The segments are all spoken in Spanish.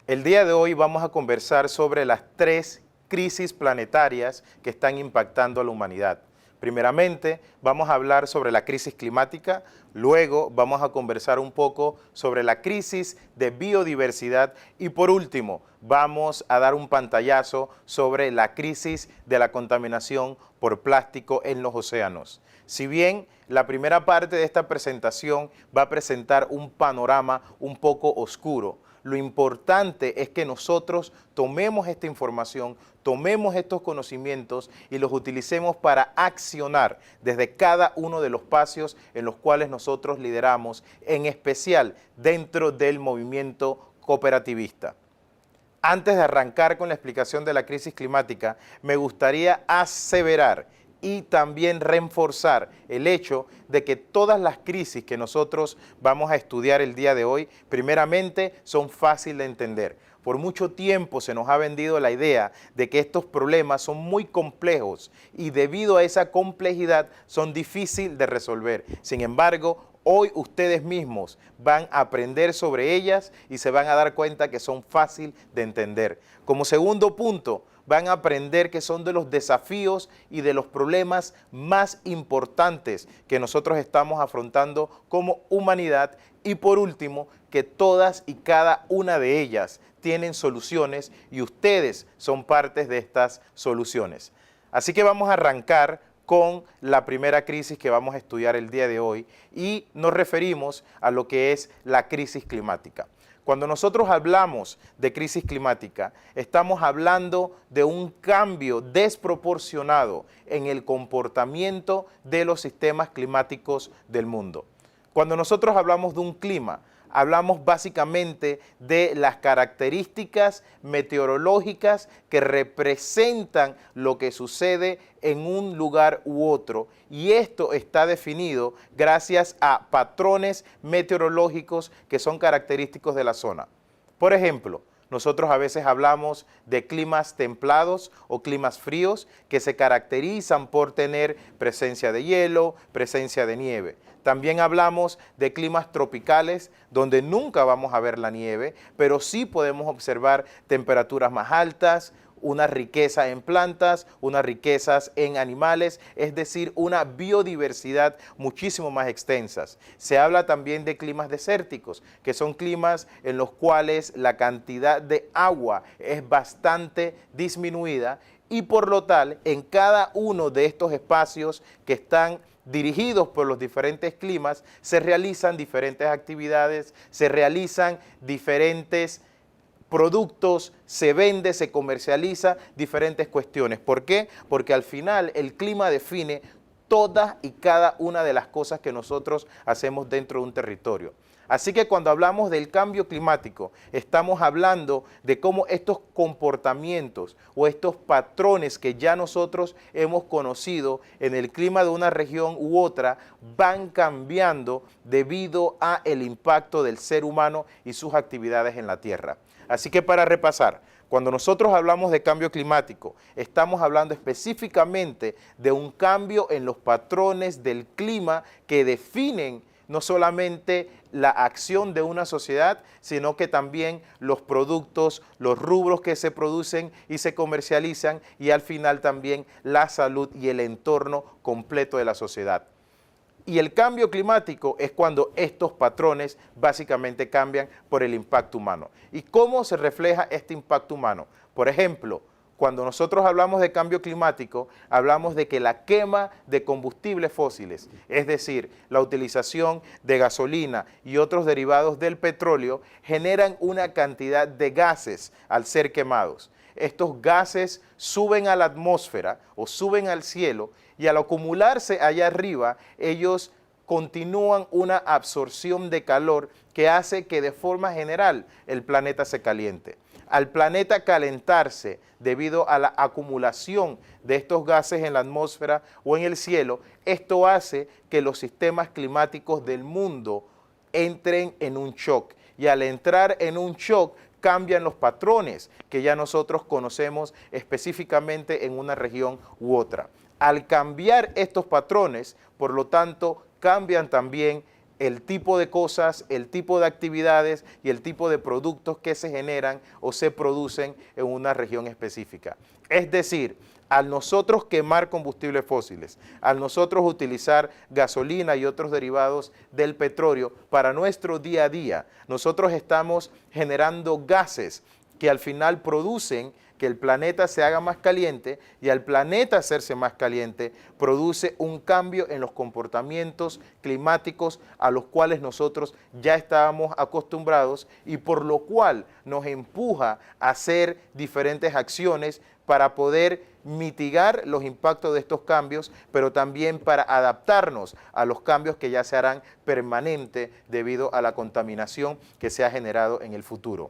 El día de hoy vamos a conversar sobre las tres crisis planetarias que están impactando a la humanidad. Primeramente, vamos a hablar sobre la crisis climática, luego vamos a conversar un poco sobre la crisis de biodiversidad y por último, vamos a dar un pantallazo sobre la crisis de la contaminación por plástico en los océanos. Si bien la primera parte de esta presentación va a presentar un panorama un poco oscuro, lo importante es que nosotros tomemos esta información, tomemos estos conocimientos y los utilicemos para accionar desde cada uno de los espacios en los cuales nosotros lideramos, en especial dentro del movimiento cooperativista. Antes de arrancar con la explicación de la crisis climática, me gustaría aseverar y también reforzar el hecho de que todas las crisis que nosotros vamos a estudiar el día de hoy, primeramente son fáciles de entender. Por mucho tiempo se nos ha vendido la idea de que estos problemas son muy complejos y debido a esa complejidad son difíciles de resolver. Sin embargo, hoy ustedes mismos van a aprender sobre ellas y se van a dar cuenta que son fáciles de entender. Como segundo punto, van a aprender que son de los desafíos y de los problemas más importantes que nosotros estamos afrontando como humanidad y por último, que todas y cada una de ellas tienen soluciones y ustedes son partes de estas soluciones. Así que vamos a arrancar con la primera crisis que vamos a estudiar el día de hoy y nos referimos a lo que es la crisis climática. Cuando nosotros hablamos de crisis climática, estamos hablando de un cambio desproporcionado en el comportamiento de los sistemas climáticos del mundo. Cuando nosotros hablamos de un clima, hablamos básicamente de las características meteorológicas que representan lo que sucede en un lugar u otro y esto está definido gracias a patrones meteorológicos que son característicos de la zona. Por ejemplo, nosotros a veces hablamos de climas templados o climas fríos que se caracterizan por tener presencia de hielo, presencia de nieve. También hablamos de climas tropicales donde nunca vamos a ver la nieve, pero sí podemos observar temperaturas más altas, una riqueza en plantas, unas riquezas en animales, es decir, una biodiversidad muchísimo más extensas. Se habla también de climas desérticos, que son climas en los cuales la cantidad de agua es bastante disminuida y por lo tal, en cada uno de estos espacios que están dirigidos por los diferentes climas, se realizan diferentes actividades, se realizan diferentes productos, se vende, se comercializa, diferentes cuestiones. ¿Por qué? Porque al final el clima define todas y cada una de las cosas que nosotros hacemos dentro de un territorio. Así que cuando hablamos del cambio climático, estamos hablando de cómo estos comportamientos o estos patrones que ya nosotros hemos conocido en el clima de una región u otra van cambiando debido a el impacto del ser humano y sus actividades en la Tierra. Así que para repasar, cuando nosotros hablamos de cambio climático, estamos hablando específicamente de un cambio en los patrones del clima que definen no solamente la acción de una sociedad, sino que también los productos, los rubros que se producen y se comercializan y al final también la salud y el entorno completo de la sociedad. Y el cambio climático es cuando estos patrones básicamente cambian por el impacto humano. ¿Y cómo se refleja este impacto humano? Por ejemplo, cuando nosotros hablamos de cambio climático, hablamos de que la quema de combustibles fósiles, es decir, la utilización de gasolina y otros derivados del petróleo, generan una cantidad de gases al ser quemados. Estos gases suben a la atmósfera o suben al cielo y al acumularse allá arriba, ellos continúan una absorción de calor que hace que de forma general el planeta se caliente. Al planeta calentarse debido a la acumulación de estos gases en la atmósfera o en el cielo, esto hace que los sistemas climáticos del mundo entren en un shock. Y al entrar en un shock, cambian los patrones que ya nosotros conocemos específicamente en una región u otra. Al cambiar estos patrones, por lo tanto, cambian también el tipo de cosas, el tipo de actividades y el tipo de productos que se generan o se producen en una región específica. Es decir, al nosotros quemar combustibles fósiles, al nosotros utilizar gasolina y otros derivados del petróleo para nuestro día a día, nosotros estamos generando gases que al final producen que el planeta se haga más caliente, y al planeta hacerse más caliente produce un cambio en los comportamientos climáticos a los cuales nosotros ya estábamos acostumbrados, y por lo cual nos empuja a hacer diferentes acciones para poder mitigar los impactos de estos cambios, pero también para adaptarnos a los cambios que ya se harán permanentes debido a la contaminación que se ha generado en el futuro.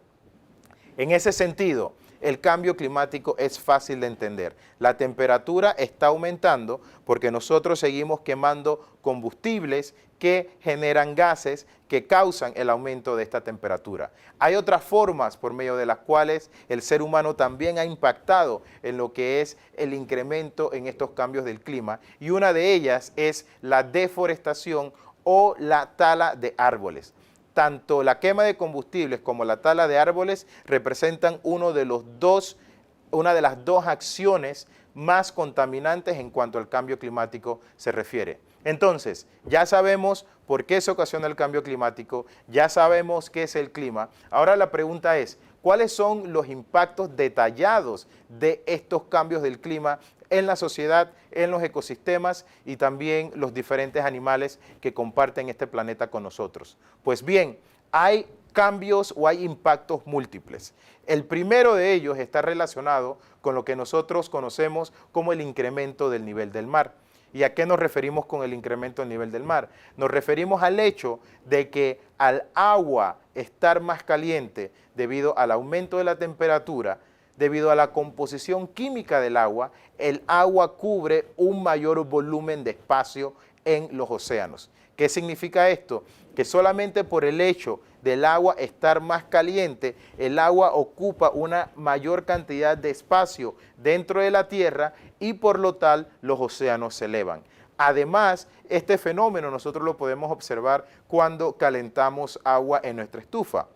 En ese sentido, el cambio climático es fácil de entender. La temperatura está aumentando porque nosotros seguimos quemando combustibles que generan gases que causan el aumento de esta temperatura. Hay otras formas por medio de las cuales el ser humano también ha impactado en lo que es el incremento en estos cambios del clima, y una de ellas es la deforestación o la tala de árboles. Tanto la quema de combustibles como la tala de árboles representan una de las dos acciones más contaminantes en cuanto al cambio climático se refiere. Entonces, ya sabemos por qué se ocasiona el cambio climático, ya sabemos qué es el clima. Ahora la pregunta es, ¿cuáles son los impactos detallados de estos cambios del clima en la sociedad, en los ecosistemas y también los diferentes animales que comparten este planeta con nosotros? Pues bien, hay cambios o hay impactos múltiples. El primero de ellos está relacionado con lo que nosotros conocemos como el incremento del nivel del mar. ¿Y a qué nos referimos con el incremento del nivel del mar? Nos referimos al hecho de que al agua estar más caliente debido al aumento de la temperatura, debido a la composición química del agua, el agua cubre un mayor volumen de espacio en los océanos. ¿Qué significa esto? Que solamente por el hecho del agua estar más caliente, el agua ocupa una mayor cantidad de espacio dentro de la Tierra y por lo tal los océanos se elevan. Además, este fenómeno nosotros lo podemos observar cuando calentamos agua en nuestra estufa.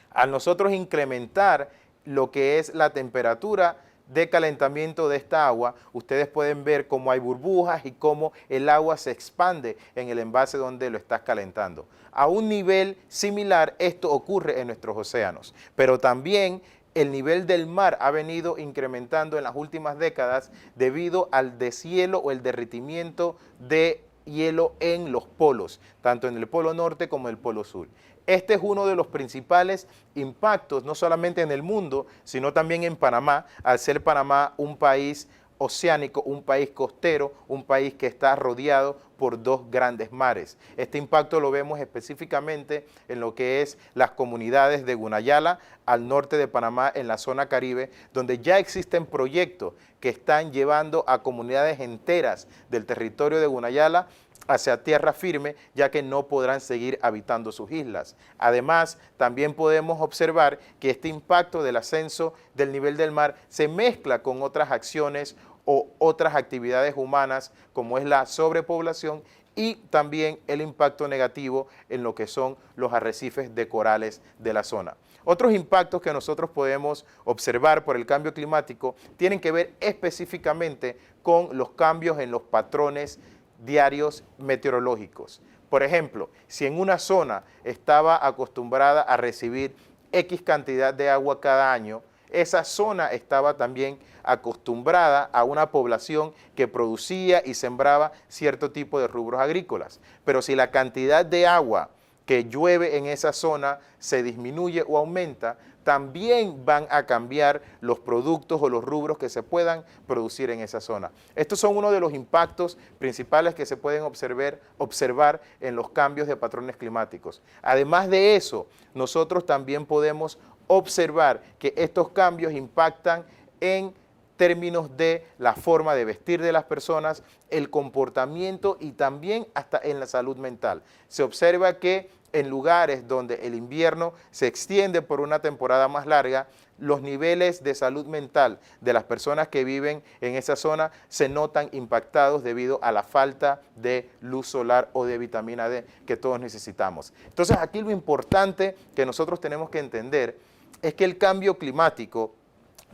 Al nosotros incrementar lo que es la temperatura de calentamiento de esta agua, ustedes pueden ver cómo hay burbujas y cómo el agua se expande en el envase donde lo estás calentando. A un nivel similar esto ocurre en nuestros océanos, pero también el nivel del mar ha venido incrementando en las últimas décadas debido al deshielo o el derretimiento de hielo en los polos, tanto en el polo norte como en el polo sur. Este es uno de los principales impactos, no solamente en el mundo, sino también en Panamá, al ser Panamá un país oceánico, un país costero, un país que está rodeado por dos grandes mares. Este impacto lo vemos específicamente en lo que es las comunidades de Gunayala, al norte de Panamá, en la zona Caribe, donde ya existen proyectos que están llevando a comunidades enteras del territorio de Gunayala hacia tierra firme, ya que no podrán seguir habitando sus islas. Además, también podemos observar que este impacto del ascenso del nivel del mar se mezcla con otras acciones o otras actividades humanas, como es la sobrepoblación y también el impacto negativo en lo que son los arrecifes de corales de la zona. Otros impactos que nosotros podemos observar por el cambio climático tienen que ver específicamente con los cambios en los patrones diarios meteorológicos. Por ejemplo, si en una zona estaba acostumbrada a recibir X cantidad de agua cada año, esa zona estaba también acostumbrada a una población que producía y sembraba cierto tipo de rubros agrícolas. Pero si la cantidad de agua que llueve en esa zona se disminuye o aumenta, también van a cambiar los productos o los rubros que se puedan producir en esa zona. Estos son uno de los impactos principales que se pueden observar en los cambios de patrones climáticos. Además de eso, nosotros también podemos observar que estos cambios impactan en términos de la forma de vestir de las personas, el comportamiento y también hasta en la salud mental. Se observa que en lugares donde el invierno se extiende por una temporada más larga, los niveles de salud mental de las personas que viven en esa zona se notan impactados debido a la falta de luz solar o de vitamina D que todos necesitamos. Entonces, aquí lo importante que nosotros tenemos que entender es que el cambio climático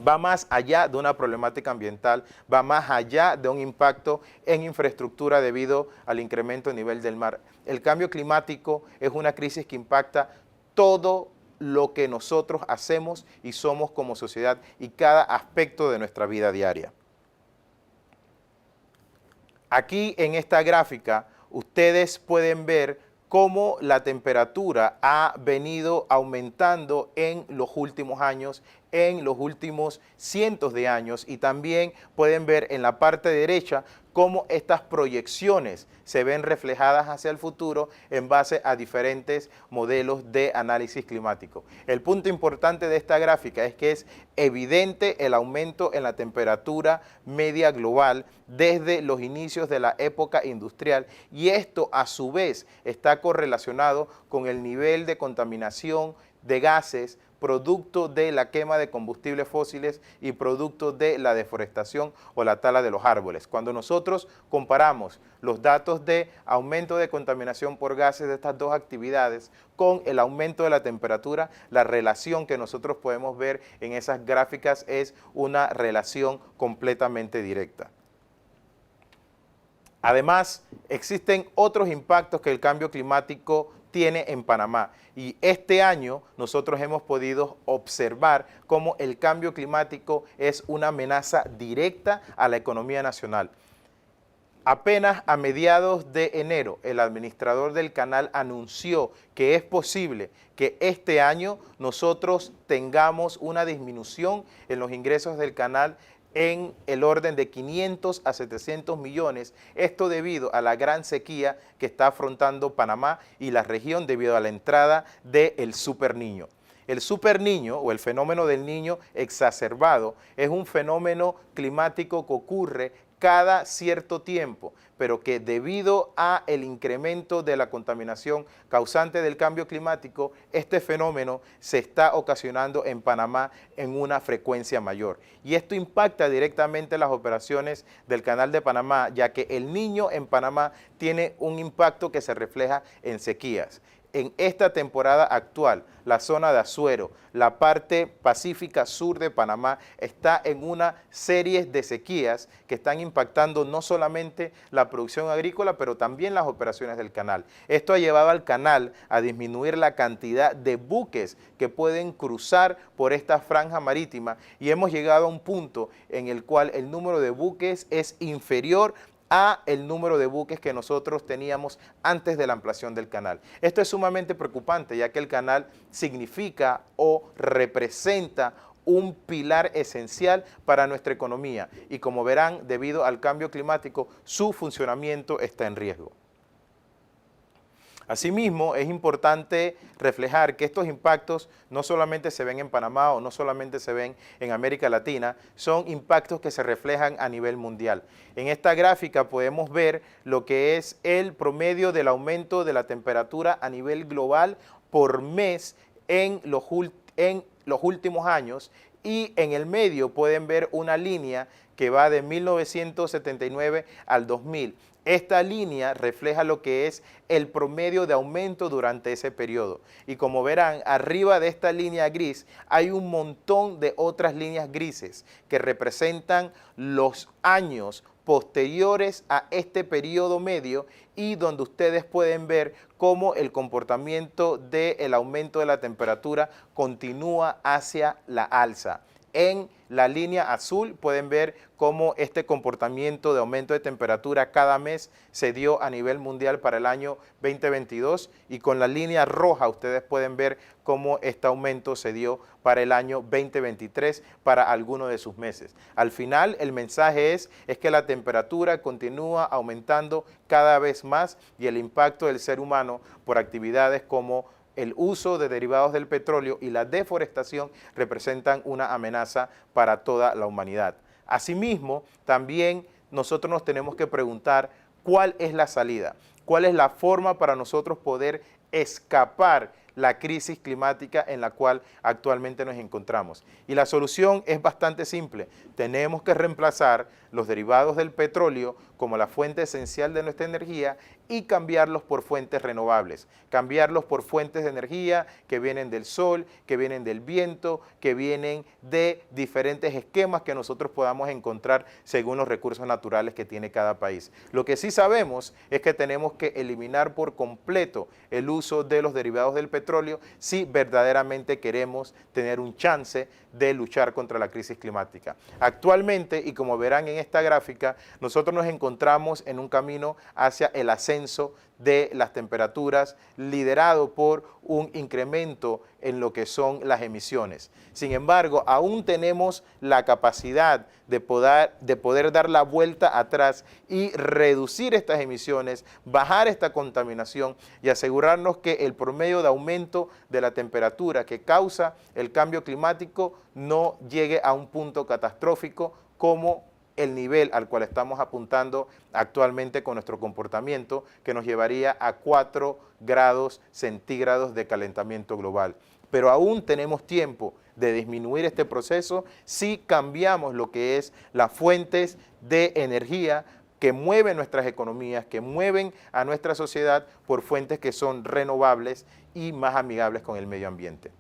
va más allá de una problemática ambiental, va más allá de un impacto en infraestructura debido al incremento del nivel del mar. El cambio climático es una crisis que impacta todo lo que nosotros hacemos y somos como sociedad y cada aspecto de nuestra vida diaria. Aquí en esta gráfica ustedes pueden ver cómo la temperatura ha venido aumentando en los últimos años, en los últimos cientos de años, y también pueden ver en la parte derecha cómo estas proyecciones se ven reflejadas hacia el futuro en base a diferentes modelos de análisis climático. El punto importante de esta gráfica es que es evidente el aumento en la temperatura media global desde los inicios de la época industrial, y esto a su vez está correlacionado con el nivel de contaminación de gases producto de la quema de combustibles fósiles y producto de la deforestación o la tala de los árboles. Cuando nosotros comparamos los datos de aumento de contaminación por gases de estas dos actividades con el aumento de la temperatura, la relación que nosotros podemos ver en esas gráficas es una relación completamente directa. Además, existen otros impactos que el cambio climático tiene en Panamá, y este año nosotros hemos podido observar cómo el cambio climático es una amenaza directa a la economía nacional. Apenas a mediados de enero, el administrador del canal anunció que es posible que este año nosotros tengamos una disminución en los ingresos del canal en el orden de 500 a 700 millones, esto debido a la gran sequía que está afrontando Panamá y la región debido a la entrada del Super Niño. El Super Niño o el fenómeno del niño exacerbado es un fenómeno climático que ocurre cada cierto tiempo, pero que debido a el incremento de la contaminación causante del cambio climático, este fenómeno se está ocasionando en Panamá en una frecuencia mayor. Y esto impacta directamente las operaciones del Canal de Panamá, ya que el Niño en Panamá tiene un impacto que se refleja en sequías. En esta temporada actual, la zona de Azuero, la parte pacífica sur de Panamá, está en una serie de sequías que están impactando no solamente la producción agrícola, pero también las operaciones del canal. Esto ha llevado al canal a disminuir la cantidad de buques que pueden cruzar por esta franja marítima, y hemos llegado a un punto en el cual el número de buques es inferior a el número de buques que nosotros teníamos antes de la ampliación del canal. Esto es sumamente preocupante, ya que el canal significa o representa un pilar esencial para nuestra economía, y como verán, debido al cambio climático, su funcionamiento está en riesgo. Asimismo, es importante reflejar que estos impactos no solamente se ven en Panamá o no solamente se ven en América Latina, son impactos que se reflejan a nivel mundial. En esta gráfica podemos ver lo que es el promedio del aumento de la temperatura a nivel global por mes en los últimos años, y en el medio pueden ver una línea que va de 1979 al 2000. Esta línea refleja lo que es el promedio de aumento durante ese periodo. Y como verán, arriba de esta línea gris hay un montón de otras líneas grises que representan los años posteriores a este periodo medio, y donde ustedes pueden ver cómo el comportamiento del aumento de la temperatura continúa hacia la alza. En la línea azul pueden ver cómo este comportamiento de aumento de temperatura cada mes se dio a nivel mundial para el año 2022, y con la línea roja ustedes pueden ver cómo este aumento se dio para el año 2023 para algunos de sus meses. Al final, el mensaje es que la temperatura continúa aumentando cada vez más, y el impacto del ser humano por actividades como el uso de derivados del petróleo y la deforestación representan una amenaza para toda la humanidad. Asimismo, también nosotros nos tenemos que preguntar cuál es la salida, cuál es la forma para nosotros poder escapar la crisis climática en la cual actualmente nos encontramos. Y la solución es bastante simple. Tenemos que reemplazar los derivados del petróleo como la fuente esencial de nuestra energía y cambiarlos por fuentes renovables, cambiarlos por fuentes de energía que vienen del sol, que vienen del viento, que vienen de diferentes esquemas que nosotros podamos encontrar según los recursos naturales que tiene cada país. Lo que sí sabemos es que tenemos que eliminar por completo el uso de los derivados del petróleo si verdaderamente queremos tener un chance de luchar contra la crisis climática. Actualmente, y como verán en esta gráfica, nosotros nos encontramos en un camino hacia el ascenso de las temperaturas liderado por un incremento en lo que son las emisiones. Sin embargo, aún tenemos la capacidad de poder dar la vuelta atrás y reducir estas emisiones, bajar esta contaminación y asegurarnos que el promedio de aumento de la temperatura que causa el cambio climático no llegue a un punto catastrófico como el nivel al cual estamos apuntando actualmente con nuestro comportamiento, que nos llevaría a 4 grados centígrados de calentamiento global. Pero aún tenemos tiempo de disminuir este proceso si cambiamos lo que es las fuentes de energía que mueven nuestras economías, que mueven a nuestra sociedad por fuentes que son renovables y más amigables con el medio ambiente.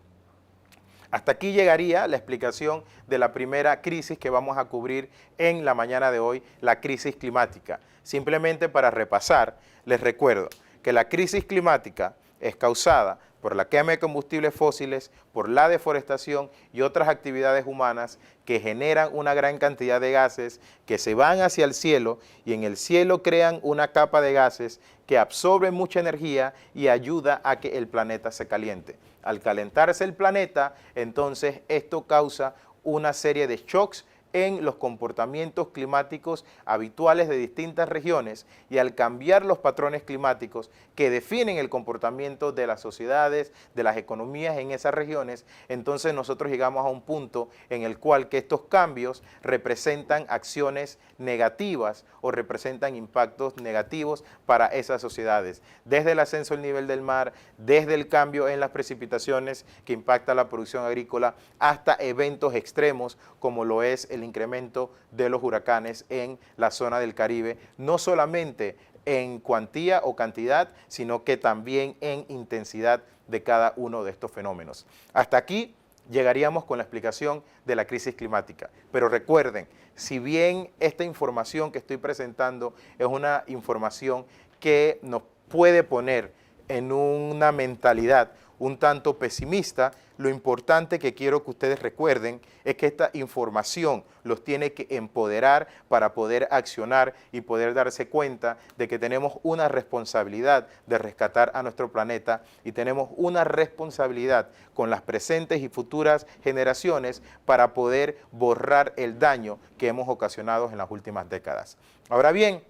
Hasta aquí llegaría la explicación de la primera crisis que vamos a cubrir en la mañana de hoy, la crisis climática. Simplemente para repasar, les recuerdo que la crisis climática es causada por la quema de combustibles fósiles, por la deforestación y otras actividades humanas que generan una gran cantidad de gases que se van hacia el cielo y en el cielo crean una capa de gases que absorben mucha energía y ayuda a que el planeta se caliente. Al calentarse el planeta, entonces esto causa una serie de shocks en los comportamientos climáticos habituales de distintas regiones y al cambiar los patrones climáticos que definen el comportamiento de las sociedades, de las economías en esas regiones, entonces nosotros llegamos a un punto en el cual que estos cambios representan acciones negativas o representan impactos negativos para esas sociedades, desde el ascenso del nivel del mar, desde el cambio en las precipitaciones que impacta la producción agrícola, hasta eventos extremos como lo es el incremento de los huracanes en la zona del Caribe, no solamente en cuantía o cantidad, sino que también en intensidad de cada uno de estos fenómenos. Hasta aquí llegaríamos con la explicación de la crisis climática. Pero recuerden, si bien esta información que estoy presentando es una información que nos puede poner en una mentalidad un tanto pesimista, lo importante que quiero que ustedes recuerden es que esta información los tiene que empoderar para poder accionar y poder darse cuenta de que tenemos una responsabilidad de rescatar a nuestro planeta y tenemos una responsabilidad con las presentes y futuras generaciones para poder borrar el daño que hemos ocasionado en las últimas décadas. Ahora bien,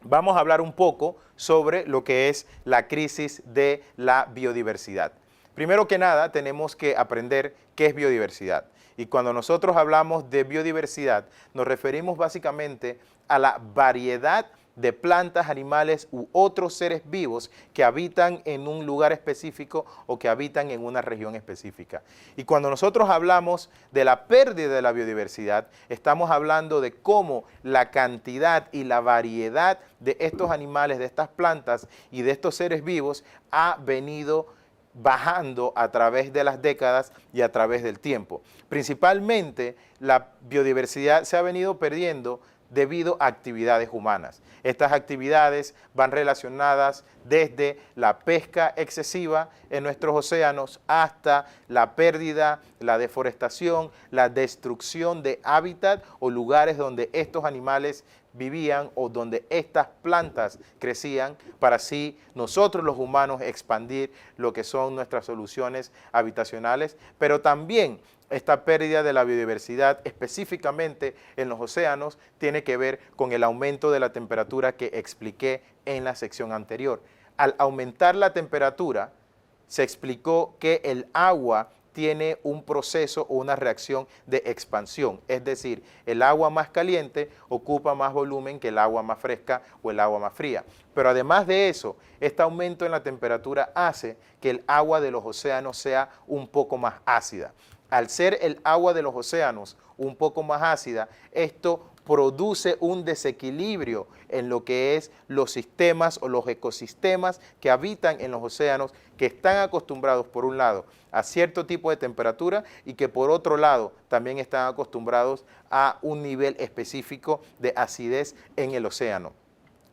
vamos a hablar un poco sobre lo que es la crisis de la biodiversidad. Primero que nada, tenemos que aprender qué es biodiversidad. Y cuando nosotros hablamos de biodiversidad, nos referimos básicamente a la variedad de plantas, animales u otros seres vivos que habitan en un lugar específico o que habitan en una región específica. Y cuando nosotros hablamos de la pérdida de la biodiversidad, estamos hablando de cómo la cantidad y la variedad de estos animales, de estas plantas y de estos seres vivos ha venido bajando a través de las décadas y a través del tiempo. Principalmente la biodiversidad se ha venido perdiendo debido a actividades humanas. Estas actividades van relacionadas desde la pesca excesiva en nuestros océanos hasta la pérdida, la deforestación, la destrucción de hábitat o lugares donde estos animales vivían o donde estas plantas crecían para así nosotros los humanos expandir lo que son nuestras soluciones habitacionales, pero también esta pérdida de la biodiversidad específicamente en los océanos tiene que ver con el aumento de la temperatura que expliqué en la sección anterior. Al aumentar la temperatura se explicó que el agua tiene un proceso o una reacción de expansión. Es decir, el agua más caliente ocupa más volumen que el agua más fresca o el agua más fría. Pero además de eso, este aumento en la temperatura hace que el agua de los océanos sea un poco más ácida. Al ser el agua de los océanos un poco más ácida, esto produce un desequilibrio en lo que es los sistemas o los ecosistemas que habitan en los océanos, que están acostumbrados por un lado a cierto tipo de temperatura y que por otro lado también están acostumbrados a un nivel específico de acidez en el océano.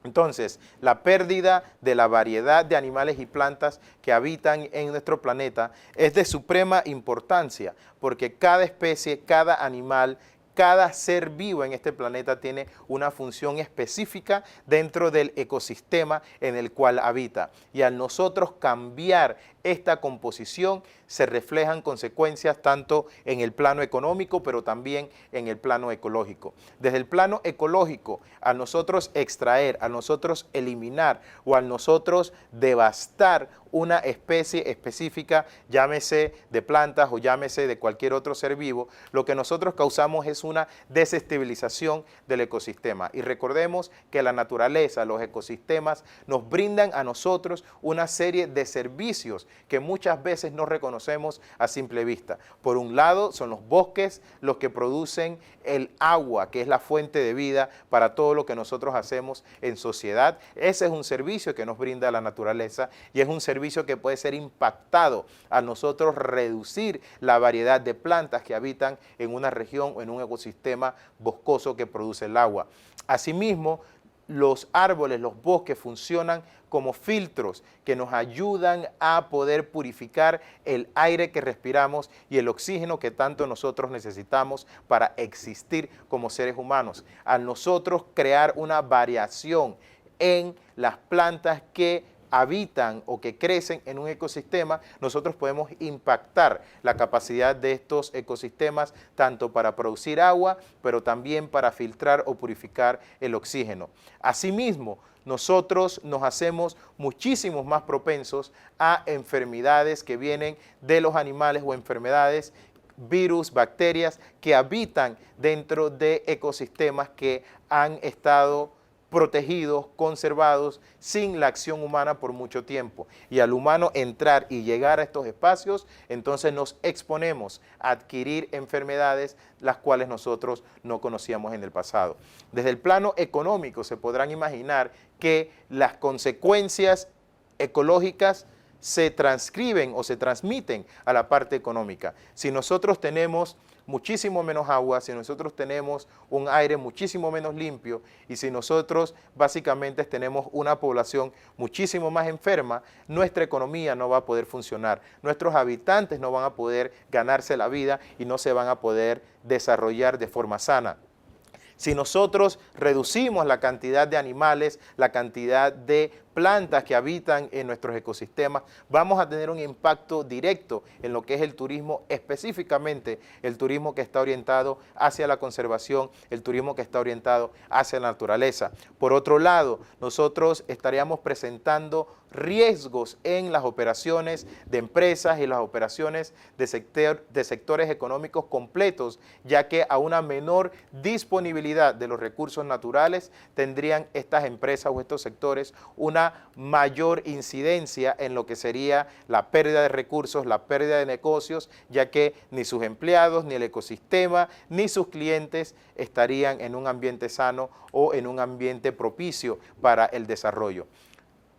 Entonces, la pérdida de la variedad de animales y plantas que habitan en nuestro planeta es de suprema importancia, porque cada especie, cada animal, cada ser vivo en este planeta tiene una función específica dentro del ecosistema en el cual habita. Y al nosotros cambiar esta composición, se reflejan consecuencias tanto en el plano económico, pero también en el plano ecológico. Desde el plano ecológico, al nosotros extraer, al nosotros eliminar o al nosotros devastar una especie específica, llámese de plantas o llámese de cualquier otro ser vivo, lo que nosotros causamos es una desestabilización del ecosistema. Y recordemos que la naturaleza, los ecosistemas, nos brindan a nosotros una serie de servicios que muchas veces no reconocemos a simple vista. Por un lado, son los bosques los que producen el agua, que es la fuente de vida para todo lo que nosotros hacemos en sociedad. Ese es un servicio que nos brinda la naturaleza y es un servicio que puede ser impactado al nosotros reducir la variedad de plantas que habitan en una región o en un ecosistema boscoso que produce el agua. Asimismo, los árboles, los bosques funcionan como filtros que nos ayudan a poder purificar el aire que respiramos y el oxígeno que tanto nosotros necesitamos para existir como seres humanos. Al nosotros crear una variación en las plantas que habitan o que crecen en un ecosistema, nosotros podemos impactar la capacidad de estos ecosistemas tanto para producir agua, pero también para filtrar o purificar el oxígeno. Asimismo, nosotros nos hacemos muchísimos más propensos a enfermedades que vienen de los animales o enfermedades, virus, bacterias que habitan dentro de ecosistemas que han estado protegidos, conservados, sin la acción humana por mucho tiempo. Y al humano entrar y llegar a estos espacios, entonces nos exponemos a adquirir enfermedades las cuales nosotros no conocíamos en el pasado. Desde el plano económico se podrán imaginar que las consecuencias ecológicas se transcriben o se transmiten a la parte económica. Si nosotros tenemos muchísimo menos agua, si nosotros tenemos un aire muchísimo menos limpio y si nosotros básicamente tenemos una población muchísimo más enferma, nuestra economía no va a poder funcionar, nuestros habitantes no van a poder ganarse la vida y no se van a poder desarrollar de forma sana. Si nosotros reducimos la cantidad de animales, la cantidad de plantas que habitan en nuestros ecosistemas, vamos a tener un impacto directo en lo que es el turismo, específicamente el turismo que está orientado hacia la conservación, el turismo que está orientado hacia la naturaleza. Por otro lado, nosotros estaríamos presentando riesgos en las operaciones de empresas y las operaciones de sectores económicos completos, ya que a una menor disponibilidad de los recursos naturales tendrían estas empresas o estos sectores una mayor incidencia en lo que sería la pérdida de recursos, la pérdida de negocios, ya que ni sus empleados, ni el ecosistema, ni sus clientes estarían en un ambiente sano o en un ambiente propicio para el desarrollo.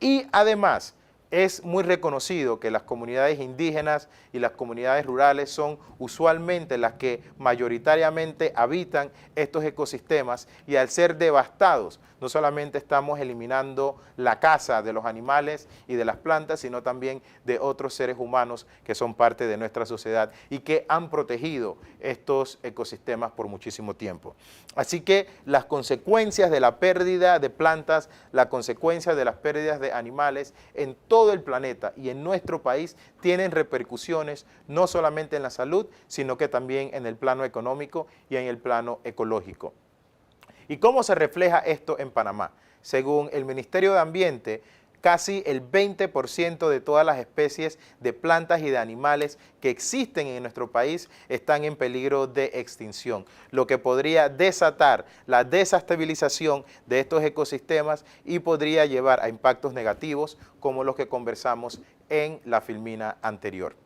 Y además, es muy reconocido que las comunidades indígenas y las comunidades rurales son usualmente las que mayoritariamente habitan estos ecosistemas y al ser devastados, no solamente estamos eliminando la casa de los animales y de las plantas, sino también de otros seres humanos que son parte de nuestra sociedad y que han protegido estos ecosistemas por muchísimo tiempo. Así que las consecuencias de la pérdida de plantas, las consecuencias de las pérdidas de animales en todo el planeta y en nuestro país tienen repercusiones no solamente en la salud, sino que también en el plano económico y en el plano ecológico. ¿Y cómo se refleja esto en Panamá? Según el Ministerio de Ambiente, casi el 20% de todas las especies de plantas y de animales que existen en nuestro país están en peligro de extinción, lo que podría desatar la desestabilización de estos ecosistemas y podría llevar a impactos negativos como los que conversamos en la filmina anterior.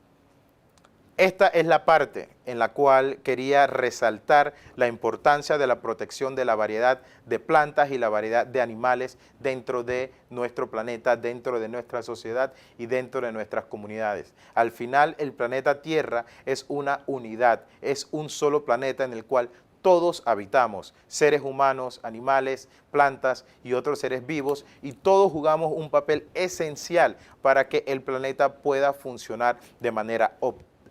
Esta es la parte en la cual quería resaltar la importancia de la protección de la variedad de plantas y la variedad de animales dentro de nuestro planeta, dentro de nuestra sociedad y dentro de nuestras comunidades. Al final, el planeta Tierra es una unidad, es un solo planeta en el cual todos habitamos, seres humanos, animales, plantas y otros seres vivos, y todos jugamos un papel esencial para que el planeta pueda funcionar de manera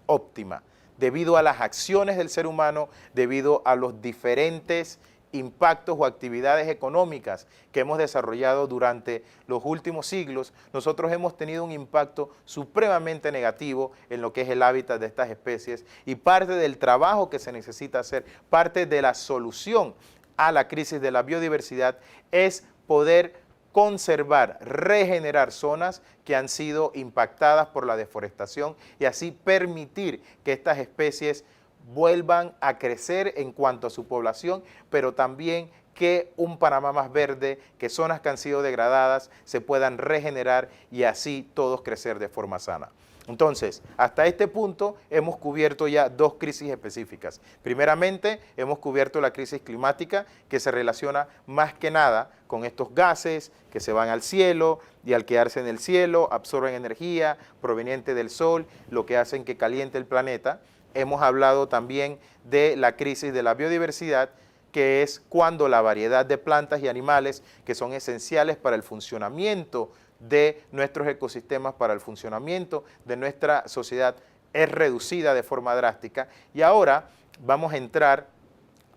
óptima, debido a las acciones del ser humano, debido a los diferentes impactos o actividades económicas que hemos desarrollado durante los últimos siglos. Nosotros hemos tenido un impacto supremamente negativo en lo que es el hábitat de estas especies, y parte del trabajo que se necesita hacer, parte de la solución a la crisis de la biodiversidad es poder conservar, regenerar zonas que han sido impactadas por la deforestación y así permitir que estas especies vuelvan a crecer en cuanto a su población, pero también que un Panamá más verde, que zonas que han sido degradadas se puedan regenerar y así todos crecer de forma sana. Entonces, hasta este punto hemos cubierto ya dos crisis específicas. Primeramente, hemos cubierto la crisis climática, que se relaciona más que nada con estos gases que se van al cielo y al quedarse en el cielo absorben energía proveniente del sol, lo que hacen que caliente el planeta. Hemos hablado también de la crisis de la biodiversidad, que es cuando la variedad de plantas y animales que son esenciales para el funcionamiento de nuestros ecosistemas, para el funcionamiento de nuestra sociedad, es reducida de forma drástica. Y ahora vamos a entrar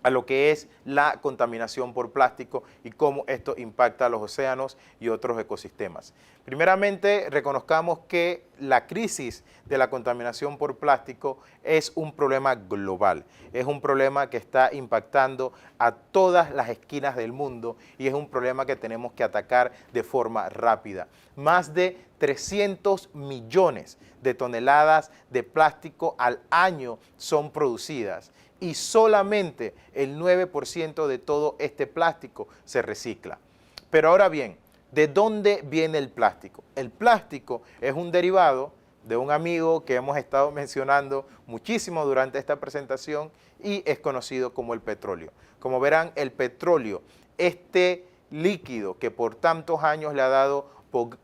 a lo que es la contaminación por plástico y cómo esto impacta a los océanos y otros ecosistemas. Primeramente, reconozcamos que la crisis de la contaminación por plástico es un problema global, es un problema que está impactando a todas las esquinas del mundo y es un problema que tenemos que atacar de forma rápida. Más de 300 millones de toneladas de plástico al año son producidas y solamente el 9% de todo este plástico se recicla. Pero ahora bien, ¿de dónde viene el plástico? El plástico es un derivado de un amigo que hemos estado mencionando muchísimo durante esta presentación y es conocido como el petróleo. Como verán, el petróleo, este líquido que por tantos años le ha dado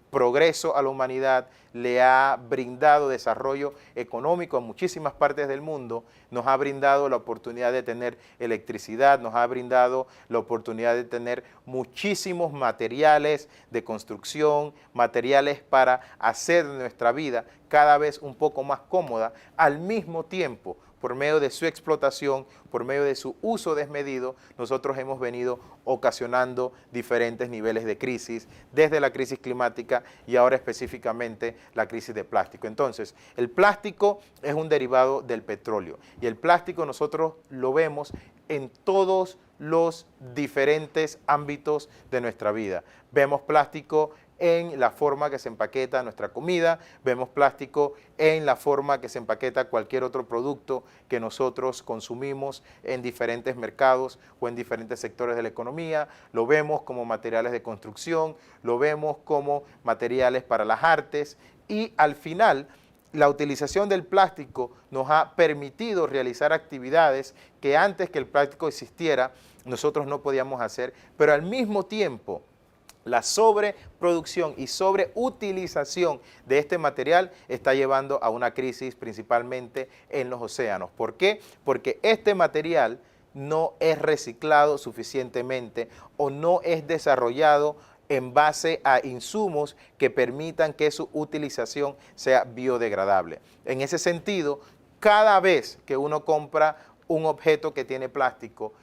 progreso a la humanidad, le ha brindado desarrollo económico en muchísimas partes del mundo, nos ha brindado la oportunidad de tener electricidad, nos ha brindado la oportunidad de tener muchísimos materiales de construcción, materiales para hacer nuestra vida cada vez un poco más cómoda, al mismo tiempo, por medio de su explotación, por medio de su uso desmedido, nosotros hemos venido ocasionando diferentes niveles de crisis, desde la crisis climática y ahora específicamente la crisis de plástico. Entonces, el plástico es un derivado del petróleo y el plástico nosotros lo vemos en todos los diferentes ámbitos de nuestra vida. Vemos plástico en la forma que se empaqueta nuestra comida, vemos plástico en la forma que se empaqueta cualquier otro producto que nosotros consumimos en diferentes mercados o en diferentes sectores de la economía, lo vemos como materiales de construcción, lo vemos como materiales para las artes y al final la utilización del plástico nos ha permitido realizar actividades que antes que el plástico existiera nosotros no podíamos hacer, pero al mismo tiempo la sobreproducción y sobreutilización de este material está llevando a una crisis principalmente en los océanos. ¿Por qué? Porque este material no es reciclado suficientemente o no es desarrollado en base a insumos que permitan que su utilización sea biodegradable. En ese sentido, cada vez que uno compra un objeto que tiene plástico,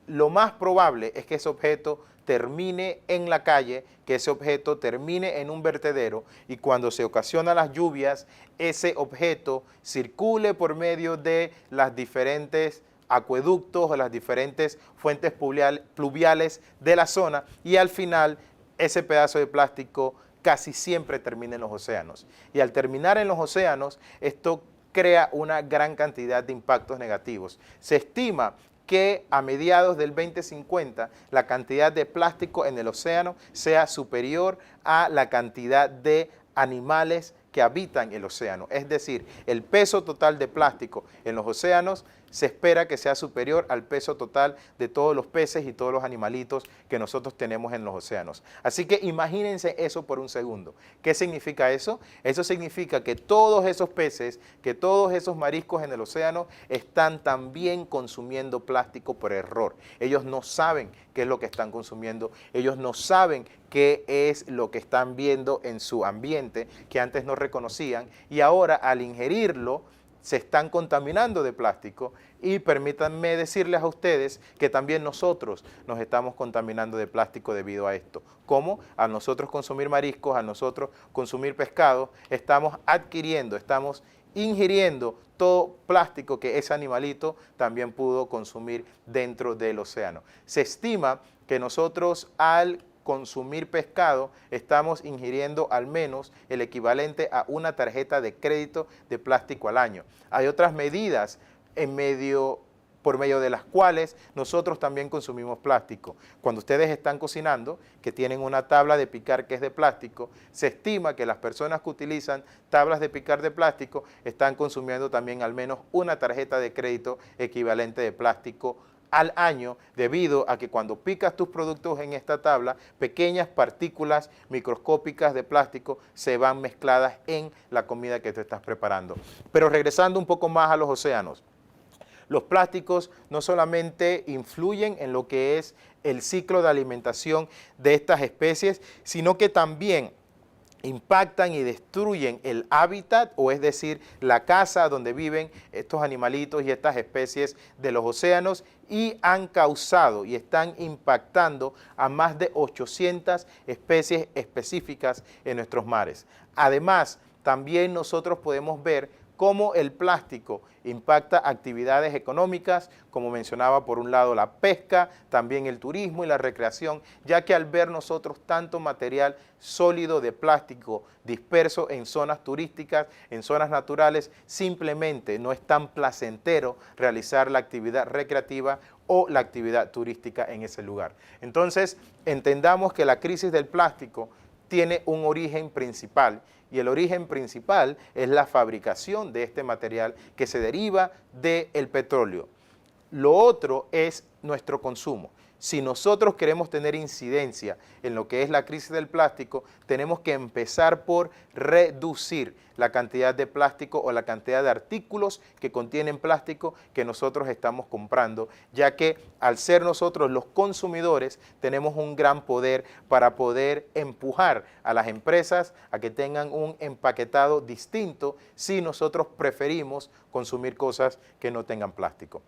lo más probable es que ese objeto termine en la calle, que ese objeto termine en un vertedero y cuando se ocasionan las lluvias, ese objeto circule por medio de las diferentes acueductos o las diferentes fuentes pluviales de la zona y al final ese pedazo de plástico casi siempre termina en los océanos. Y al terminar en los océanos, esto crea una gran cantidad de impactos negativos. Se estima que a mediados del 2050 la cantidad de plástico en el océano sea superior a la cantidad de animales que habitan el océano. Es decir, el peso total de plástico en los océanos se espera que sea superior al peso total de todos los peces y todos los animalitos que nosotros tenemos en los océanos. Así que imagínense eso por un segundo. ¿Qué significa eso? Eso significa que todos esos peces, que todos esos mariscos en el océano están también consumiendo plástico por error. Ellos no saben qué es lo que están consumiendo, ellos no saben qué es lo que están viendo en su ambiente que antes no reconocían, y ahora al ingerirlo se están contaminando de plástico. Y permítanme decirles a ustedes que también nosotros nos estamos contaminando de plástico debido a esto. ¿Cómo? A nosotros consumir mariscos, a nosotros consumir pescado, estamos adquiriendo, estamos ingiriendo todo plástico que ese animalito también pudo consumir dentro del océano. Se estima que nosotros al consumir pescado estamos ingiriendo al menos el equivalente a una tarjeta de crédito de plástico al año. Hay otras medidas por medio de las cuales nosotros también consumimos plástico. Cuando ustedes están cocinando, que tienen una tabla de picar que es de plástico, se estima que las personas que utilizan tablas de picar de plástico están consumiendo también al menos una tarjeta de crédito equivalente de plástico al año, debido a que cuando picas tus productos en esta tabla, pequeñas partículas microscópicas de plástico se van mezcladas en la comida que tú estás preparando. Pero regresando un poco más a los océanos, los plásticos no solamente influyen en lo que es el ciclo de alimentación de estas especies, sino que también impactan y destruyen el hábitat, o es decir, la casa donde viven estos animalitos y estas especies de los océanos, y han causado y están impactando a más de 800 especies específicas en nuestros mares. Además, también nosotros podemos ver cómo el plástico impacta actividades económicas, como mencionaba por un lado la pesca, también el turismo y la recreación, ya que al ver nosotros tanto material sólido de plástico disperso en zonas turísticas, en zonas naturales, simplemente no es tan placentero realizar la actividad recreativa o la actividad turística en ese lugar. Entonces, entendamos que la crisis del plástico tiene un origen principal, y el origen principal es la fabricación de este material que se deriva del petróleo. Lo otro es nuestro consumo. Si nosotros queremos tener incidencia en lo que es la crisis del plástico, tenemos que empezar por reducir la cantidad de plástico o la cantidad de artículos que contienen plástico que nosotros estamos comprando, ya que al ser nosotros los consumidores tenemos un gran poder para poder empujar a las empresas a que tengan un empaquetado distinto si nosotros preferimos consumir cosas que no tengan plástico.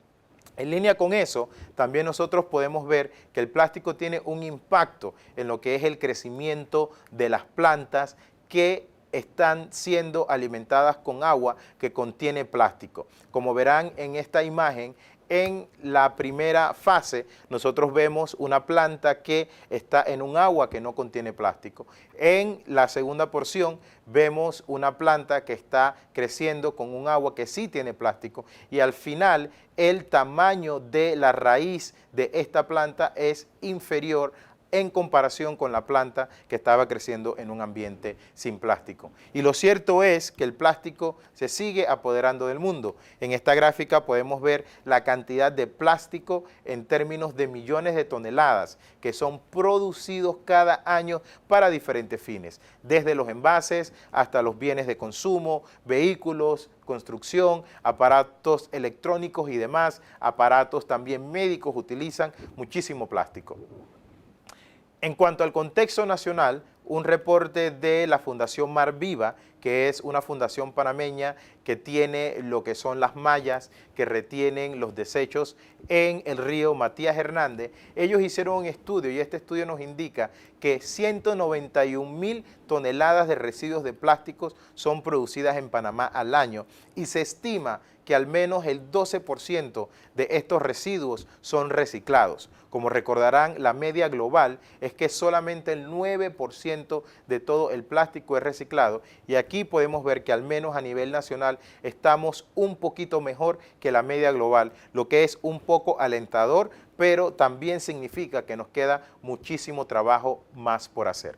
En línea con eso, también nosotros podemos ver que el plástico tiene un impacto en lo que es el crecimiento de las plantas que están siendo alimentadas con agua que contiene plástico. Como verán en esta imagen, en la primera fase nosotros vemos una planta que está en un agua que no contiene plástico. En la segunda porción vemos una planta que está creciendo con un agua que sí tiene plástico, y al final el tamaño de la raíz de esta planta es inferior en comparación con la planta que estaba creciendo en un ambiente sin plástico. Y lo cierto es que el plástico se sigue apoderando del mundo. En esta gráfica podemos ver la cantidad de plástico en términos de millones de toneladas que son producidos cada año para diferentes fines, desde los envases hasta los bienes de consumo, vehículos, construcción, aparatos electrónicos y demás, aparatos también médicos utilizan muchísimo plástico. En cuanto al contexto nacional, un reporte de la Fundación Mar Viva, que es una fundación panameña que tiene lo que son las mallas que retienen los desechos en el río Matías Hernández. Ellos hicieron un estudio y este estudio nos indica que 191.000 toneladas de residuos de plásticos son producidas en Panamá al año, y se estima que al menos el 12% de estos residuos son reciclados. Como recordarán, la media global es que solamente el 9% 90% de todo el plástico es reciclado, y aquí podemos ver que al menos a nivel nacional estamos un poquito mejor que la media global, lo que es un poco alentador, pero también significa que nos queda muchísimo trabajo más por hacer.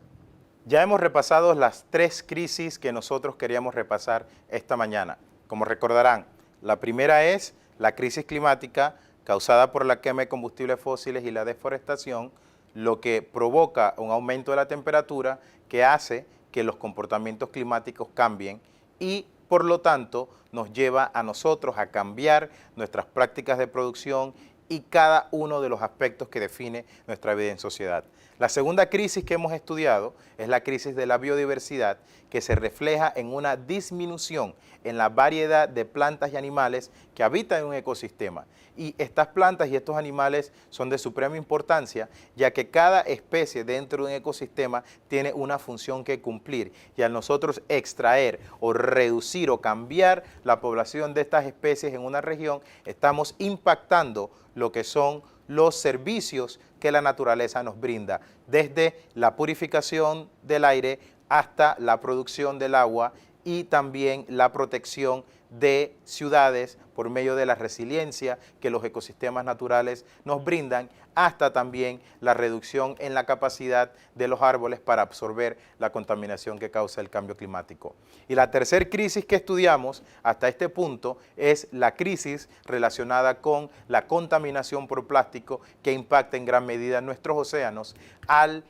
Ya hemos repasado las 3 crisis que nosotros queríamos repasar esta mañana. Como recordarán, la primera es la crisis climática causada por la quema de combustibles fósiles y la deforestación, lo que provoca un aumento de la temperatura que hace que los comportamientos climáticos cambien y por lo tanto nos lleva a nosotros a cambiar nuestras prácticas de producción y cada uno de los aspectos que define nuestra vida en sociedad. La segunda crisis que hemos estudiado es la crisis de la biodiversidad, que se refleja en una disminución en la variedad de plantas y animales que habitan en un ecosistema. Y estas plantas y estos animales son de suprema importancia, ya que cada especie dentro de un ecosistema tiene una función que cumplir. Y al nosotros extraer o reducir o cambiar la población de estas especies en una región, estamos impactando lo que son los servicios que la naturaleza nos brinda, desde la purificación del aire hasta la producción del agua y también la protección de ciudades por medio de la resiliencia que los ecosistemas naturales nos brindan, hasta también la reducción en la capacidad de los árboles para absorber la contaminación que causa el cambio climático. Y la tercera crisis que estudiamos hasta este punto es la crisis relacionada con la contaminación por plástico, que impacta en gran medida en nuestros océanos al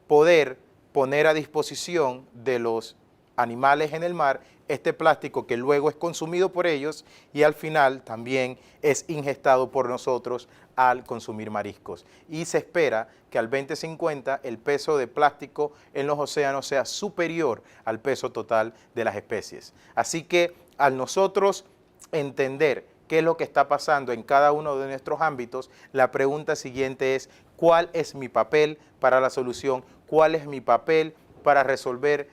poder poner a disposición de los animales en el mar este plástico que luego es consumido por ellos y al final también es ingestado por nosotros al consumir mariscos. Y se espera que al 2050 el peso de plástico en los océanos sea superior al peso total de las especies. Así que al nosotros entender qué es lo que está pasando en cada uno de nuestros ámbitos, la pregunta siguiente es: ¿cuál es mi papel para la solución? ¿Cuál es mi papel para resolver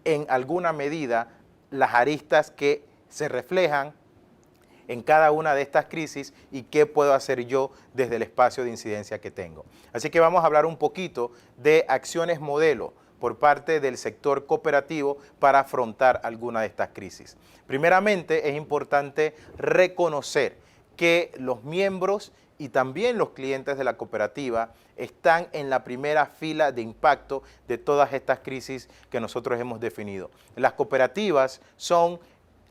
en alguna medida las aristas que se reflejan en cada una de estas crisis y qué puedo hacer yo desde el espacio de incidencia que tengo? Así que vamos a hablar un poquito de acciones modelo por parte del sector cooperativo para afrontar alguna de estas crisis. Primeramente, es importante reconocer que los miembros y también los clientes de la cooperativa están en la primera fila de impacto de todas estas crisis que nosotros hemos definido. Las cooperativas son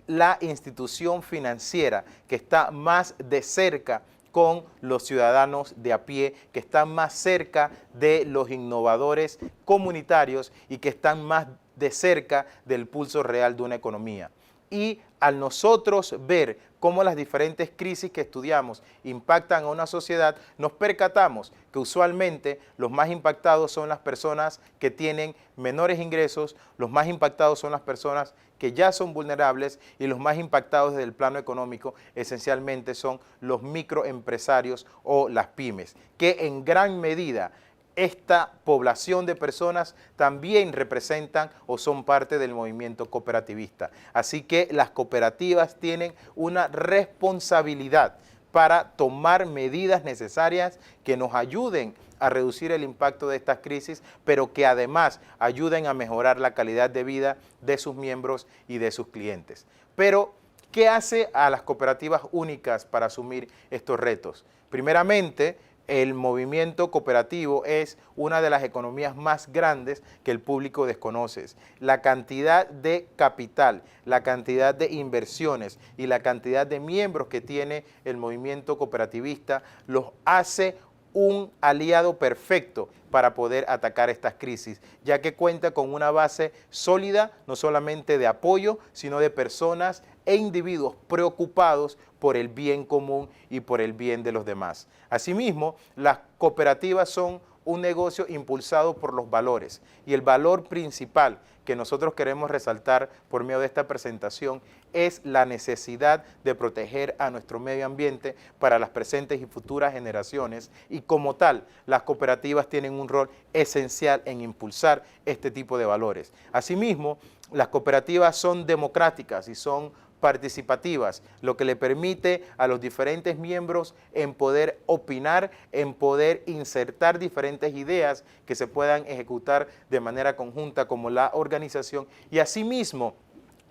la institución financiera que está más de cerca con los ciudadanos de a pie, que están más cerca de los innovadores comunitarios y que están más de cerca del pulso real de una economía. Y al nosotros ver cómo las diferentes crisis que estudiamos impactan a una sociedad, nos percatamos que usualmente los más impactados son las personas que tienen menores ingresos, los más impactados son las personas que ya son vulnerables y los más impactados desde el plano económico esencialmente son los microempresarios o las pymes, que en gran medida esta población de personas también representan o son parte del movimiento cooperativista. Así que las cooperativas tienen una responsabilidad para tomar medidas necesarias que nos ayuden a reducir el impacto de estas crisis, pero que además ayuden a mejorar la calidad de vida de sus miembros y de sus clientes. Pero, ¿qué hace a las cooperativas únicas para asumir estos retos? Primeramente, el movimiento cooperativo es una de las economías más grandes que el público desconoce. La cantidad de capital, la cantidad de inversiones y la cantidad de miembros que tiene el movimiento cooperativista los hace un aliado perfecto para poder atacar estas crisis, ya que cuenta con una base sólida, no solamente de apoyo, sino de personas e individuos preocupados por el bien común y por el bien de los demás. Asimismo, las cooperativas son un negocio impulsado por los valores, y el valor principal que nosotros queremos resaltar por medio de esta presentación es la necesidad de proteger a nuestro medio ambiente para las presentes y futuras generaciones, y como tal, las cooperativas tienen un rol esencial en impulsar este tipo de valores. Asimismo, las cooperativas son democráticas y son participativas, lo que le permite a los diferentes miembros en poder opinar, en poder insertar diferentes ideas que se puedan ejecutar de manera conjunta como la organización, y asimismo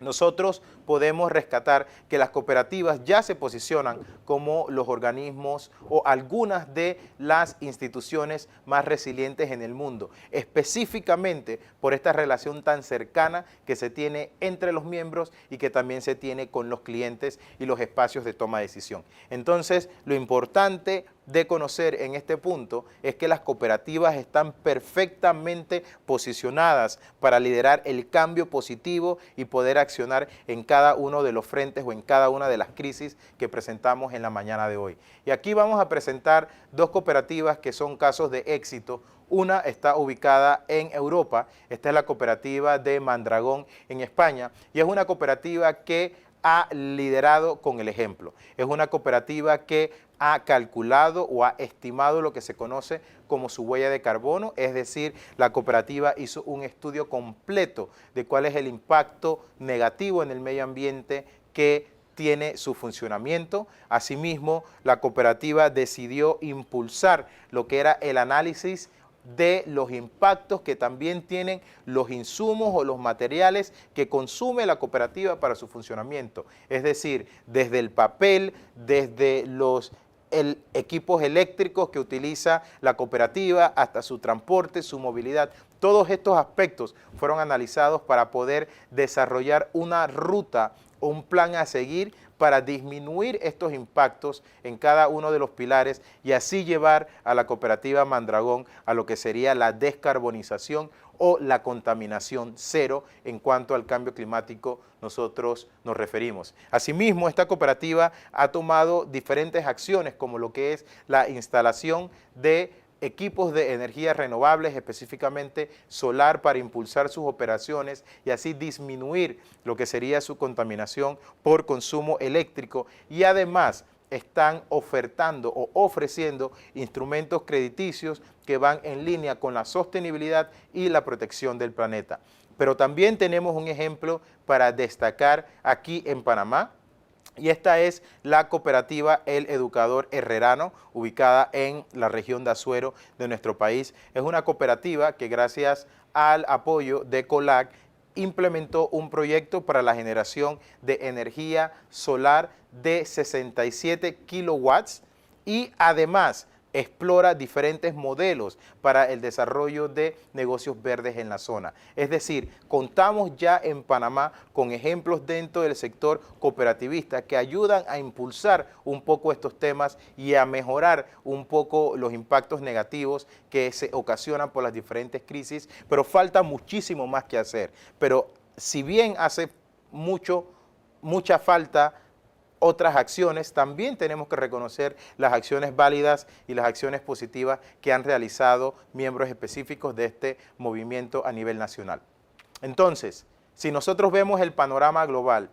nosotros podemos rescatar que las cooperativas ya se posicionan como los organismos o algunas de las instituciones más resilientes en el mundo, específicamente por esta relación tan cercana que se tiene entre los miembros y que también se tiene con los clientes y los espacios de toma de decisión. Entonces, lo importante de conocer en este punto es que las cooperativas están perfectamente posicionadas para liderar el cambio positivo y poder accionar en cada uno de los frentes o en cada una de las crisis que presentamos en la mañana de hoy. Y aquí vamos a presentar dos cooperativas que son casos de éxito. Una está ubicada en Europa, esta es la cooperativa de Mondragón en España, y es una cooperativa que ha liderado con el ejemplo. Es una cooperativa que ha calculado o ha estimado lo que se conoce como su huella de carbono, es decir, la cooperativa hizo un estudio completo de cuál es el impacto negativo en el medio ambiente que tiene su funcionamiento. Asimismo, la cooperativa decidió impulsar lo que era el análisis de los impactos que también tienen los insumos o los materiales que consume la cooperativa para su funcionamiento. Es decir, desde el papel, desde los equipos eléctricos que utiliza la cooperativa hasta su transporte, su movilidad. Todos estos aspectos fueron analizados para poder desarrollar una ruta o un plan a seguir para disminuir estos impactos en cada uno de los pilares y así llevar a la cooperativa Mondragón a lo que sería la descarbonización o la contaminación cero en cuanto al cambio climático nosotros nos referimos. Asimismo, esta cooperativa ha tomado diferentes acciones como lo que es la instalación de equipos de energías renovables, específicamente solar, para impulsar sus operaciones y así disminuir lo que sería su contaminación por consumo eléctrico, y además están ofertando o ofreciendo instrumentos crediticios que van en línea con la sostenibilidad y la protección del planeta. Pero también tenemos un ejemplo para destacar aquí en Panamá, y esta es la cooperativa El Educador Herrerano, ubicada en la región de Azuero de nuestro país. Es una cooperativa que gracias al apoyo de COLAC implementó un proyecto para la generación de energía solar de 67 kilowatts y además explora diferentes modelos para el desarrollo de negocios verdes en la zona. Es decir, contamos ya en Panamá con ejemplos dentro del sector cooperativista que ayudan a impulsar un poco estos temas y a mejorar un poco los impactos negativos que se ocasionan por las diferentes crisis, pero falta muchísimo más que hacer. Pero si bien hace mucha falta otras acciones, también tenemos que reconocer las acciones válidas y las acciones positivas que han realizado miembros específicos de este movimiento a nivel nacional. Entonces, si nosotros vemos el panorama global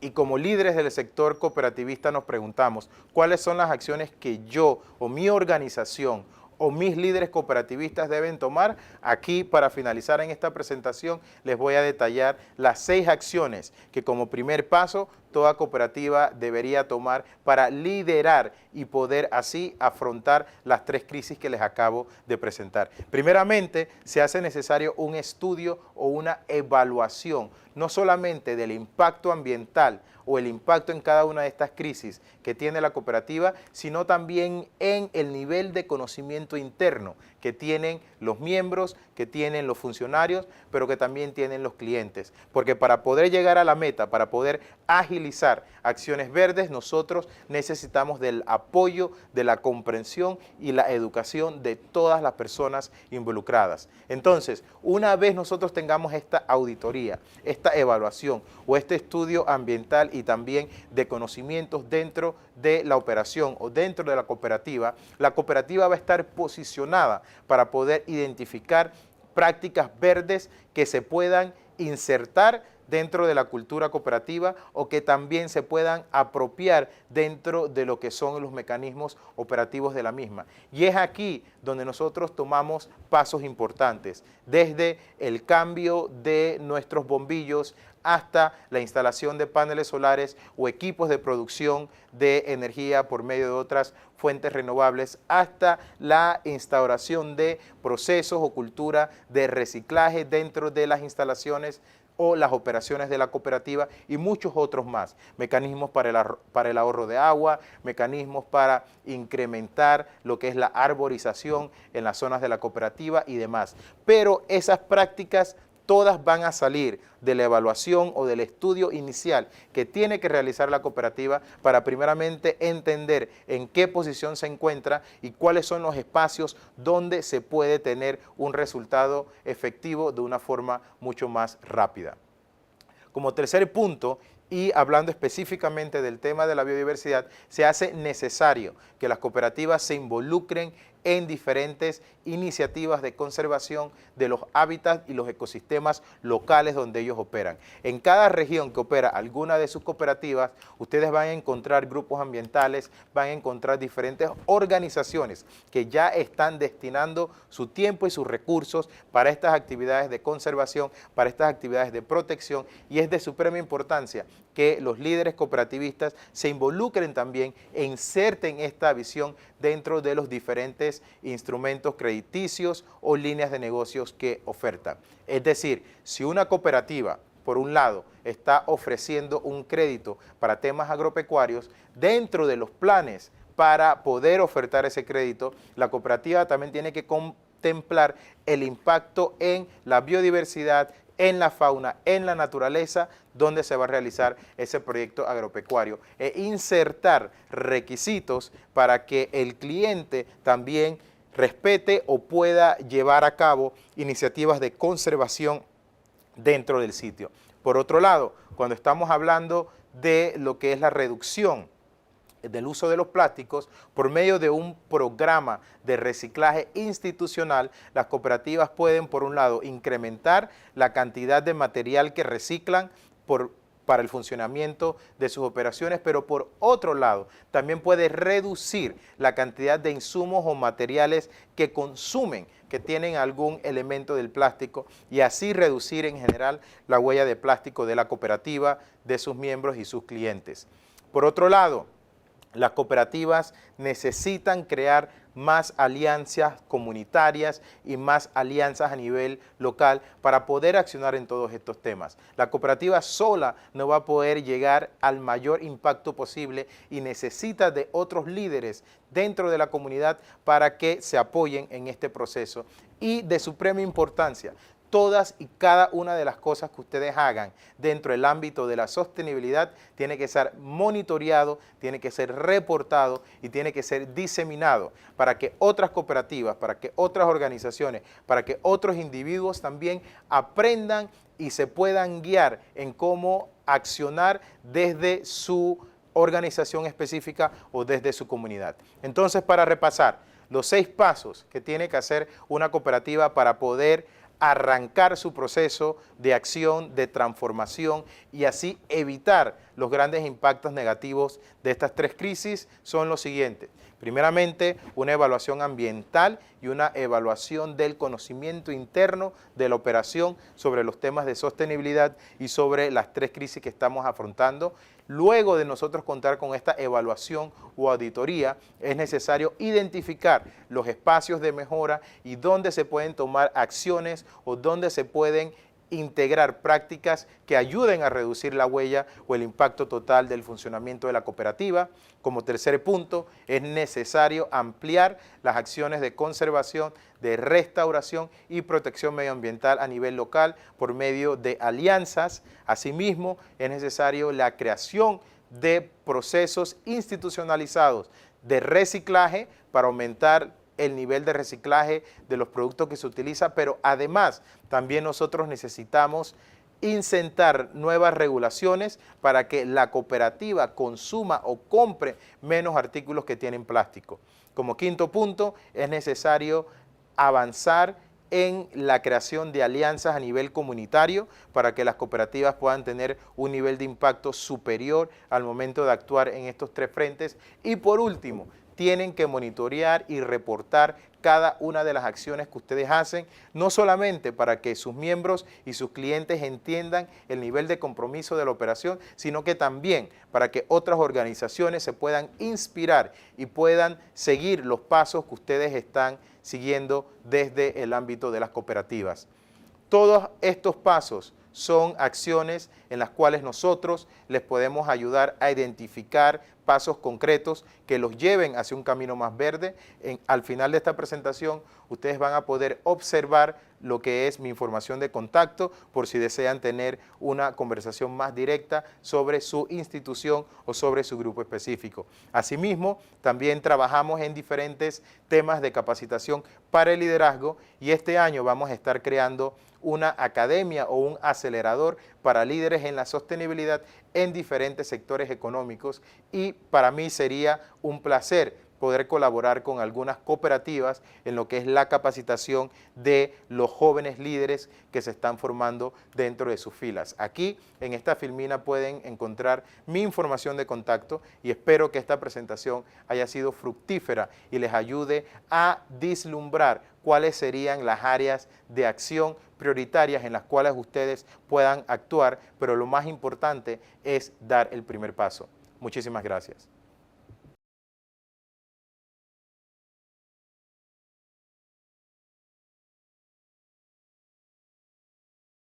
y como líderes del sector cooperativista nos preguntamos cuáles son las acciones que yo o mi organización o mis líderes cooperativistas deben tomar, aquí para finalizar en esta presentación les voy a detallar las 6 acciones que como primer paso toda cooperativa debería tomar para liderar y poder así afrontar las 3 crisis que les acabo de presentar. Primeramente, se hace necesario un estudio o una evaluación, no solamente del impacto ambiental o el impacto en cada una de estas crisis que tiene la cooperativa, sino también en el nivel de conocimiento interno que tienen los miembros, que tienen los funcionarios, pero que también tienen los clientes. Porque para poder llegar a la meta, para poder agilizar acciones verdes, nosotros necesitamos del apoyo, de la comprensión y la educación de todas las personas involucradas. Entonces, una vez nosotros tengamos esta auditoría, esta evaluación o este estudio ambiental y también de conocimientos dentro de la operación o dentro de la cooperativa va a estar posicionada para poder identificar prácticas verdes que se puedan insertar dentro de la cultura cooperativa o que también se puedan apropiar dentro de lo que son los mecanismos operativos de la misma. Y es aquí donde nosotros tomamos pasos importantes, desde el cambio de nuestros bombillos hasta la instalación de paneles solares o equipos de producción de energía por medio de otras fuentes renovables, hasta la instauración de procesos o cultura de reciclaje dentro de las instalaciones o las operaciones de la cooperativa y muchos otros más. Mecanismos para el ahorro de agua, mecanismos para incrementar lo que es la arborización en las zonas de la cooperativa y demás. Pero esas prácticas todas van a salir de la evaluación o del estudio inicial que tiene que realizar la cooperativa para primeramente entender en qué posición se encuentra y cuáles son los espacios donde se puede tener un resultado efectivo de una forma mucho más rápida. Como tercer punto, y hablando específicamente del tema de la biodiversidad, se hace necesario que las cooperativas se involucren en diferentes iniciativas de conservación de los hábitats y los ecosistemas locales donde ellos operan. En cada región que opera alguna de sus cooperativas, ustedes van a encontrar grupos ambientales, van a encontrar diferentes organizaciones que ya están destinando su tiempo y sus recursos para estas actividades de conservación, para estas actividades de protección, y es de suprema importancia que los líderes cooperativistas se involucren también e inserten esta visión dentro de los diferentes instrumentos crediticios o líneas de negocios que ofertan. Es decir, si una cooperativa, por un lado, está ofreciendo un crédito para temas agropecuarios, dentro de los planes para poder ofertar ese crédito, la cooperativa también tiene que contemplar el impacto en la biodiversidad, en la fauna, en la naturaleza, donde se va a realizar ese proyecto agropecuario e insertar requisitos para que el cliente también respete o pueda llevar a cabo iniciativas de conservación dentro del sitio. Por otro lado, cuando estamos hablando de lo que es la reducción del uso de los plásticos, por medio de un programa de reciclaje institucional, las cooperativas pueden, por un lado, incrementar la cantidad de material que reciclan para el funcionamiento de sus operaciones, pero por otro lado, también puede reducir la cantidad de insumos o materiales que consumen, que tienen algún elemento del plástico, y así reducir en general la huella de plástico de la cooperativa, de sus miembros y sus clientes. Por otro lado, las cooperativas necesitan crear más alianzas comunitarias y más alianzas a nivel local para poder accionar en todos estos temas. La cooperativa sola no va a poder llegar al mayor impacto posible y necesita de otros líderes dentro de la comunidad para que se apoyen en este proceso. Y de suprema importancia, todas y cada una de las cosas que ustedes hagan dentro del ámbito de la sostenibilidad tiene que ser monitoreado, tiene que ser reportado y tiene que ser diseminado para que otras cooperativas, para que otras organizaciones, para que otros individuos también aprendan y se puedan guiar en cómo accionar desde su organización específica o desde su comunidad. Entonces, para repasar, los 6 pasos que tiene que hacer una cooperativa para poder arrancar su proceso de acción, de transformación y así evitar los grandes impactos negativos de estas 3 crisis son los siguientes. Primeramente, una evaluación ambiental y una evaluación del conocimiento interno de la operación sobre los temas de sostenibilidad y sobre las 3 crisis que estamos afrontando. Luego de nosotros contar con esta evaluación o auditoría, es necesario identificar los espacios de mejora y dónde se pueden tomar acciones o dónde se pueden integrar prácticas que ayuden a reducir la huella o el impacto total del funcionamiento de la cooperativa. Como tercer punto, es necesario ampliar las acciones de conservación, de restauración y protección medioambiental a nivel local por medio de alianzas. Asimismo, es necesario la creación de procesos institucionalizados de reciclaje para aumentar el nivel de reciclaje de los productos que se utiliza, pero además también nosotros necesitamos incentar nuevas regulaciones para que la cooperativa consuma o compre menos artículos que tienen plástico. Como quinto punto, es necesario avanzar en la creación de alianzas a nivel comunitario para que las cooperativas puedan tener un nivel de impacto superior al momento de actuar en estos tres frentes. Y por último, tienen que monitorear y reportar cada una de las acciones que ustedes hacen, no solamente para que sus miembros y sus clientes entiendan el nivel de compromiso de la operación, sino que también para que otras organizaciones se puedan inspirar y puedan seguir los pasos que ustedes están siguiendo desde el ámbito de las cooperativas. Todos estos pasos son acciones en las cuales nosotros les podemos ayudar a identificar pasos concretos que los lleven hacia un camino más verde. Al final de esta presentación, ustedes van a poder observar lo que es mi información de contacto por si desean tener una conversación más directa sobre su institución o sobre su grupo específico. Asimismo, también trabajamos en diferentes temas de capacitación para el liderazgo y este año vamos a estar creando una academia o un acelerador para líderes en la sostenibilidad en diferentes sectores económicos, y para mí sería un placer poder colaborar con algunas cooperativas en lo que es la capacitación de los jóvenes líderes que se están formando dentro de sus filas. Aquí en esta filmina pueden encontrar mi información de contacto y espero que esta presentación haya sido fructífera y les ayude a vislumbrar cuáles serían las áreas de acción prioritarias en las cuales ustedes puedan actuar, pero lo más importante es dar el primer paso. Muchísimas gracias.